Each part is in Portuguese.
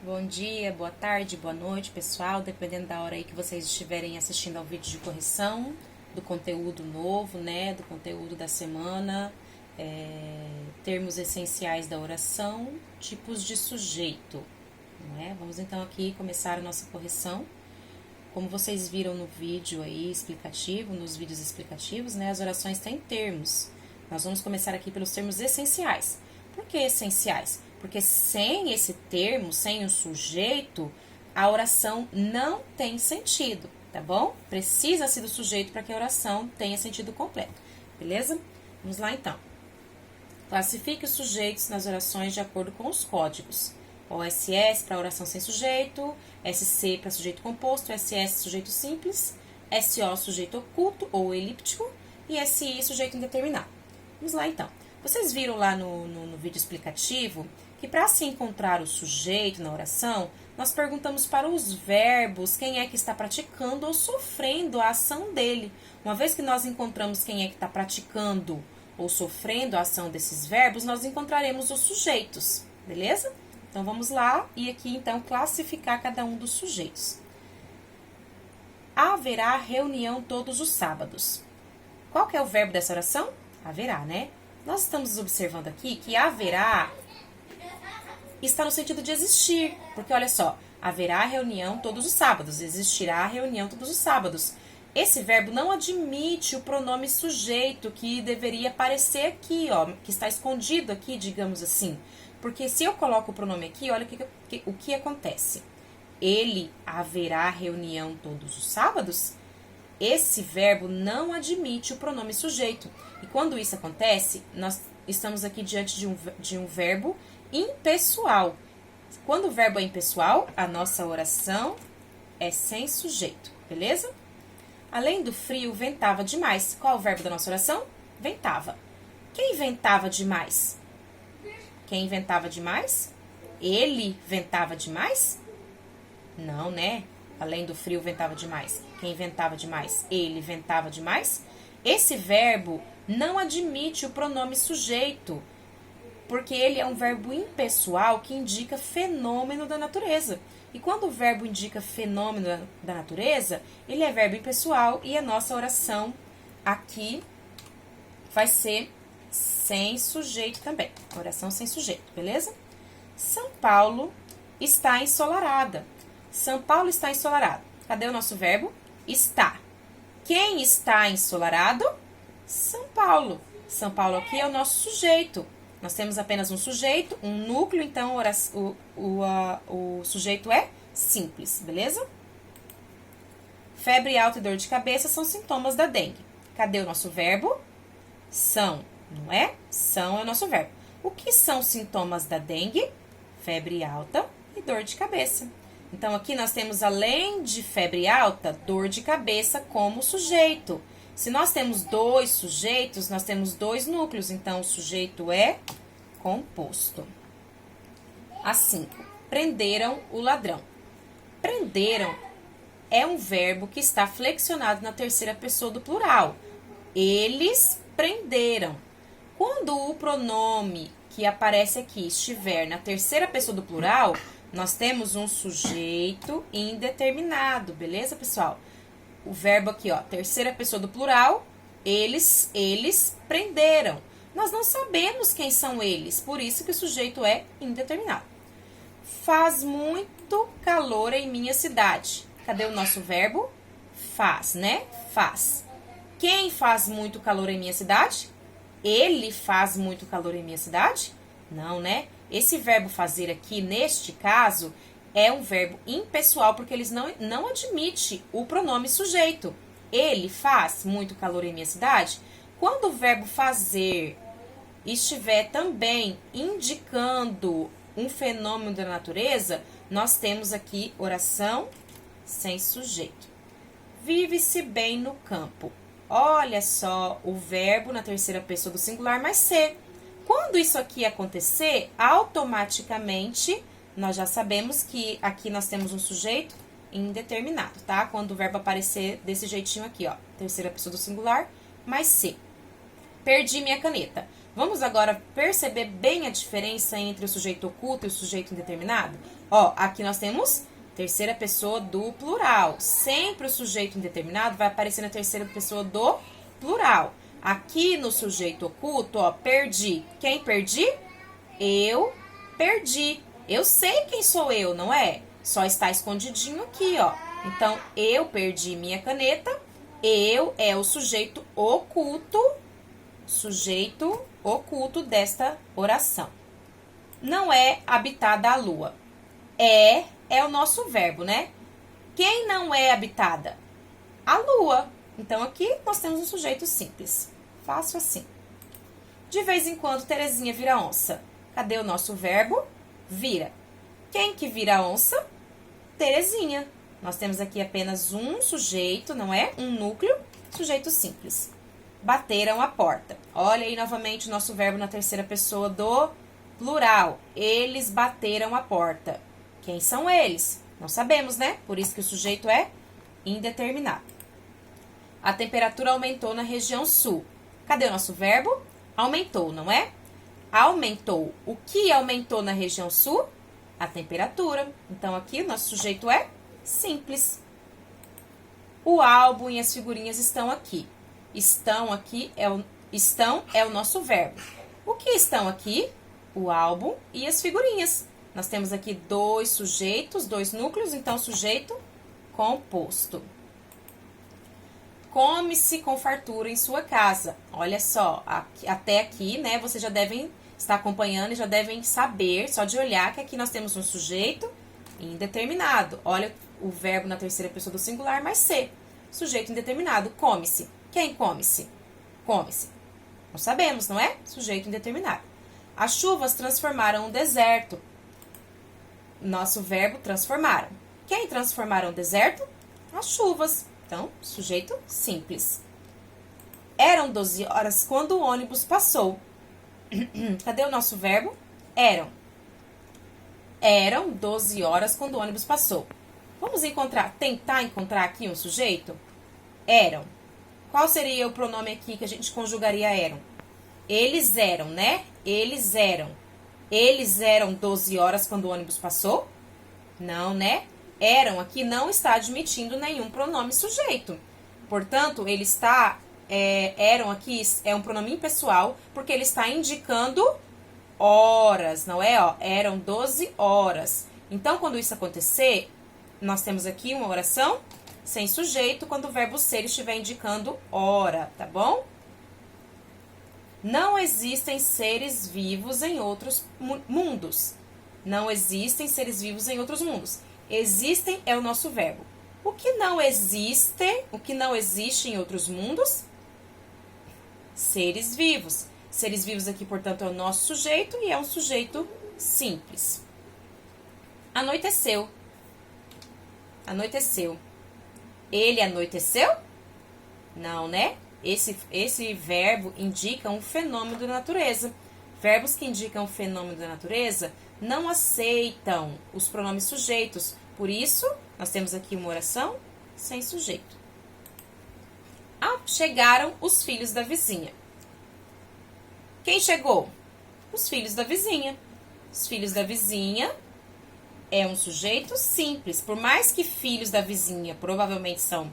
Bom dia, boa tarde, boa noite, pessoal, dependendo da hora aí que vocês estiverem assistindo ao vídeo de correção, do conteúdo novo, né, do conteúdo da semana, termos essenciais da oração, tipos de sujeito, não é? Vamos então aqui começar a nossa correção. Como vocês viram no vídeo aí explicativo, nos vídeos explicativos, né, as orações têm termos. Nós vamos começar aqui pelos termos essenciais. Por que essenciais? Porque sem esse termo, sem o sujeito, a oração não tem sentido, tá bom? Precisa-se do sujeito para que a oração tenha sentido completo, beleza? Vamos lá então. Classifique os sujeitos nas orações de acordo com os códigos. OSS para oração sem sujeito, SC para sujeito composto, SS sujeito simples, SO sujeito oculto ou elíptico e SI sujeito indeterminado. Vamos lá então. Vocês viram lá no vídeo explicativo que para se encontrar o sujeito na oração, nós perguntamos para os verbos quem é que está praticando ou sofrendo a ação dele. Uma vez que nós encontramos quem é que está praticando ou sofrendo a ação desses verbos, nós encontraremos os sujeitos, beleza? Então vamos lá e aqui então classificar cada um dos sujeitos. Haverá reunião todos os sábados. Qual que é o verbo dessa oração? Haverá, né? Nós estamos observando aqui que haverá está no sentido de existir, porque olha só, haverá reunião todos os sábados, existirá reunião todos os sábados. Esse verbo não admite o pronome sujeito que deveria aparecer aqui, ó, que está escondido aqui, digamos assim. Porque se eu coloco o pronome aqui, olha o que acontece. Ele haverá reunião todos os sábados? Esse verbo não admite o pronome sujeito. E quando isso acontece, nós estamos aqui diante de um verbo impessoal. Quando o verbo é impessoal, a nossa oração é sem sujeito, beleza? Além do frio, ventava demais. Qual é o verbo da nossa oração? Ventava. Quem ventava demais? Quem ventava demais? Ele ventava demais? Não, né? Além do frio, ventava demais. Quem ventava demais? Ele ventava demais? Esse verbo não admite o pronome sujeito, porque ele é um verbo impessoal que indica fenômeno da natureza. E quando o verbo indica fenômeno da natureza, ele é verbo impessoal e a nossa oração aqui vai ser sem sujeito também. Oração sem sujeito, beleza? São Paulo está ensolarada. São Paulo está ensolarado. Cadê o nosso verbo? Está. Quem está ensolarado? São Paulo. São Paulo aqui é o nosso sujeito. Nós temos apenas um sujeito, um núcleo, então o sujeito é simples, beleza? Febre alta e dor de cabeça são sintomas da dengue. Cadê o nosso verbo? São, não é? São é o nosso verbo. O que são sintomas da dengue? Febre alta e dor de cabeça. Então, aqui nós temos, além de febre alta, dor de cabeça como sujeito. Se nós temos dois sujeitos, nós temos dois núcleos, então o sujeito é composto. Assim, prenderam o ladrão. Prenderam é um verbo que está flexionado na terceira pessoa do plural. Eles prenderam. Quando o pronome que aparece aqui estiver na terceira pessoa do plural, nós temos um sujeito indeterminado, beleza, pessoal? O verbo aqui, ó, terceira pessoa do plural, eles prenderam. Nós não sabemos quem são eles, por isso que o sujeito é indeterminado. Faz muito calor em minha cidade. Cadê o nosso verbo? Faz, né? Faz. Quem faz muito calor em minha cidade? Ele faz muito calor em minha cidade? Não, né? Esse verbo fazer aqui, neste caso, é um verbo impessoal, porque eles não admite o pronome sujeito. Ele faz muito calor em minha cidade? Quando o verbo fazer estiver também indicando um fenômeno da natureza, nós temos aqui oração sem sujeito. Vive-se bem no campo. Olha só, o verbo na terceira pessoa do singular mais ser. Quando isso aqui acontecer, automaticamente nós já sabemos que aqui nós temos um sujeito indeterminado, tá? Quando o verbo aparecer desse jeitinho aqui, ó, terceira pessoa do singular, mais ser. Perdi minha caneta. Vamos agora perceber bem a diferença entre o sujeito oculto e o sujeito indeterminado? Ó, aqui nós temos terceira pessoa do plural. Sempre o sujeito indeterminado vai aparecer na terceira pessoa do plural. Aqui no sujeito oculto, ó, perdi. Quem perdi? Eu perdi. Eu sei quem sou eu, não é? Só está escondidinho aqui, ó. Então, eu perdi minha caneta. Eu é o sujeito oculto desta oração. Não é habitada a lua. É o nosso verbo, né? Quem não é habitada? A lua. Então, aqui nós temos um sujeito simples. Fácil assim. De vez em quando, Terezinha vira onça. Cadê o nosso verbo? Vira. Quem que vira onça? Terezinha. Nós temos aqui apenas um sujeito, não é? Um núcleo, sujeito simples. Bateram a porta. Olha aí novamente o nosso verbo na terceira pessoa do plural. Eles bateram a porta. Quem são eles? Não sabemos, né? Por isso que o sujeito é indeterminado. A temperatura aumentou na região sul. Cadê o nosso verbo? Aumentou, não é? Aumentou. O que aumentou na região sul? A temperatura. Então, aqui o nosso sujeito é simples. O álbum e as figurinhas estão aqui. Estão aqui é o nosso verbo. O que estão aqui? O álbum e as figurinhas. Nós temos aqui dois sujeitos, dois núcleos, então sujeito composto. Come-se com fartura em sua casa. Olha só, até aqui, né, vocês já devem estar acompanhando e já devem saber, só de olhar, que aqui nós temos um sujeito indeterminado. Olha o verbo na terceira pessoa do singular, mais ser. Sujeito indeterminado, come-se. Quem come-se? Come-se. Não sabemos, não é? Sujeito indeterminado. As chuvas transformaram o deserto. Nosso verbo transformaram. Quem transformaram o deserto? As chuvas. Então, sujeito simples. Eram 12 horas quando o ônibus passou. Cadê o nosso verbo? Eram. Eram 12 horas quando o ônibus passou. Vamos tentar encontrar aqui um sujeito? Eram. Qual seria o pronome aqui que a gente conjugaria eram? Eles eram, né? Eles eram. Eles eram 12 horas quando o ônibus passou? Não, né? Eram aqui não está admitindo nenhum pronome sujeito. Portanto, ele está... eram aqui é um pronome impessoal, porque ele está indicando horas, não é? Ó, eram 12 horas. Então, quando isso acontecer, nós temos aqui uma oração sem sujeito, quando o verbo ser estiver indicando hora, tá bom? Não existem seres vivos em outros mundos. Não existem seres vivos em outros mundos. Existem é o nosso verbo. O que não existe em outros mundos? Seres vivos. Seres vivos aqui, portanto, é o nosso sujeito e é um sujeito simples. Anoiteceu. Anoiteceu. Ele anoiteceu? Não, né? Esse verbo indica um fenômeno da natureza. Verbos que indicam um fenômeno da natureza não aceitam os pronomes sujeitos. Por isso, nós temos aqui uma oração sem sujeito. Chegaram os filhos da vizinha. Quem chegou? Os filhos da vizinha. Os filhos da vizinha é um sujeito simples. Por mais que filhos da vizinha provavelmente são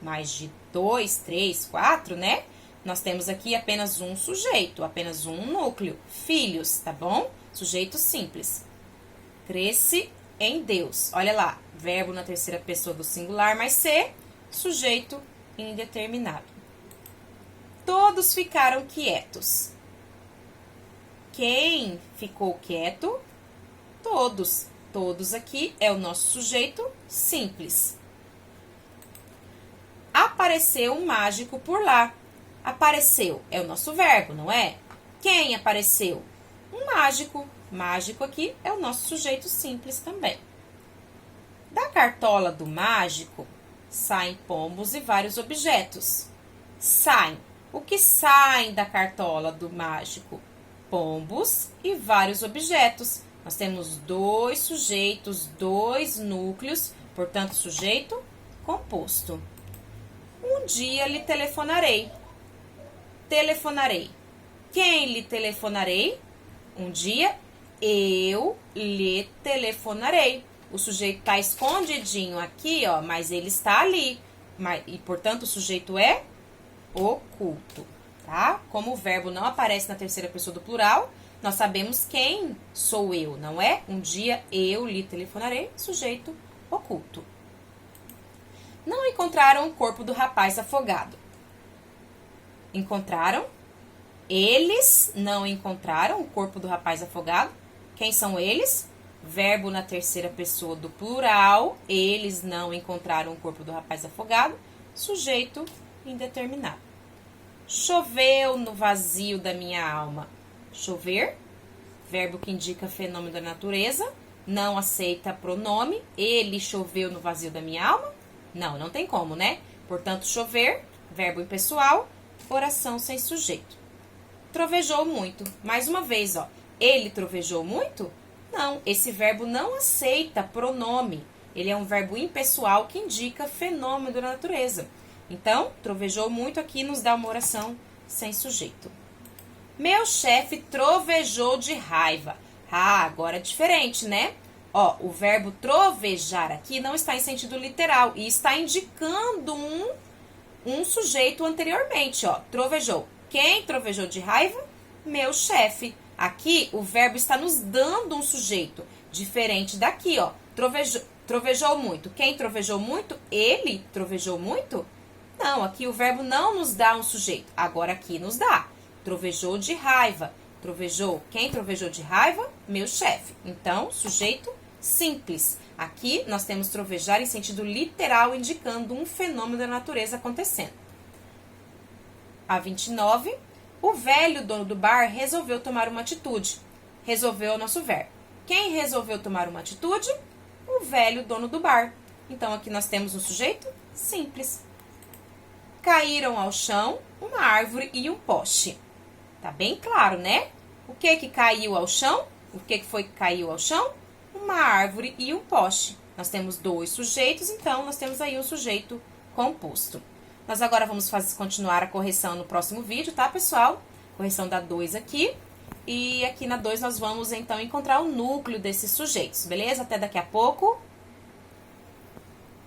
mais de 2, 3, 4, né? Nós temos aqui apenas um sujeito, apenas um núcleo. Filhos, tá bom? Sujeito simples. Cresce em Deus. Olha lá, verbo na terceira pessoa do singular, mais ser, sujeito indeterminado. Todos ficaram quietos. Quem ficou quieto? Todos. Todos aqui é o nosso sujeito simples. Apareceu um mágico por lá. Apareceu é o nosso verbo, não é? Quem apareceu? Um mágico. Mágico aqui é o nosso sujeito simples também. Da cartola do mágico saem pombos e vários objetos. Saem. O que saem da cartola do mágico? Pombos e vários objetos. Nós temos dois sujeitos, dois núcleos, portanto, sujeito composto. Um dia lhe telefonarei. Telefonarei. Quem lhe telefonarei? Um dia eu lhe telefonarei. O sujeito tá escondidinho aqui, ó, mas ele está ali. E, portanto, o sujeito é oculto, tá? Como o verbo não aparece na terceira pessoa do plural, nós sabemos quem sou eu, não é? Um dia eu lhe telefonarei, sujeito oculto. Não encontraram o corpo do rapaz afogado. Encontraram? Eles não encontraram o corpo do rapaz afogado. Quem são eles? Verbo na terceira pessoa do plural. Eles não encontraram o corpo do rapaz afogado. Sujeito indeterminado. Choveu no vazio da minha alma. Chover, verbo que indica fenômeno da natureza. Não aceita pronome. Ele choveu no vazio da minha alma? Não, não tem como, né? Portanto, chover, verbo impessoal, oração sem sujeito. Trovejou muito. Mais uma vez, ó. Ele trovejou muito? Não, esse verbo não aceita pronome. Ele é um verbo impessoal que indica fenômeno da natureza. Então, trovejou muito aqui nos dá uma oração sem sujeito. Meu chefe trovejou de raiva. Ah, agora é diferente, né? Ó, o verbo trovejar aqui não está em sentido literal e está indicando um sujeito anteriormente, ó. Trovejou. Quem trovejou de raiva? Meu chefe. Aqui, o verbo está nos dando um sujeito, diferente daqui, ó. Trovejou muito. Quem trovejou muito? Ele trovejou muito? Não, aqui o verbo não nos dá um sujeito. Agora aqui nos dá. Trovejou de raiva. Trovejou. Quem trovejou de raiva? Meu chefe. Então, sujeito simples. Aqui nós temos trovejar em sentido literal, indicando um fenômeno da natureza acontecendo. A 29, o velho dono do bar resolveu tomar uma atitude. Resolveu é o nosso verbo. Quem resolveu tomar uma atitude? O velho dono do bar. Então, aqui nós temos um sujeito simples. Caíram ao chão uma árvore e um poste. Tá bem claro, né? O que caiu ao chão? O que foi que caiu ao chão? Uma árvore e um poste. Nós temos dois sujeitos, então nós temos aí um sujeito composto. Nós agora vamos continuar a correção no próximo vídeo, tá, pessoal? Correção da 2 aqui. E aqui na 2 nós vamos, então, encontrar o núcleo desses sujeitos, beleza? Até daqui a pouco.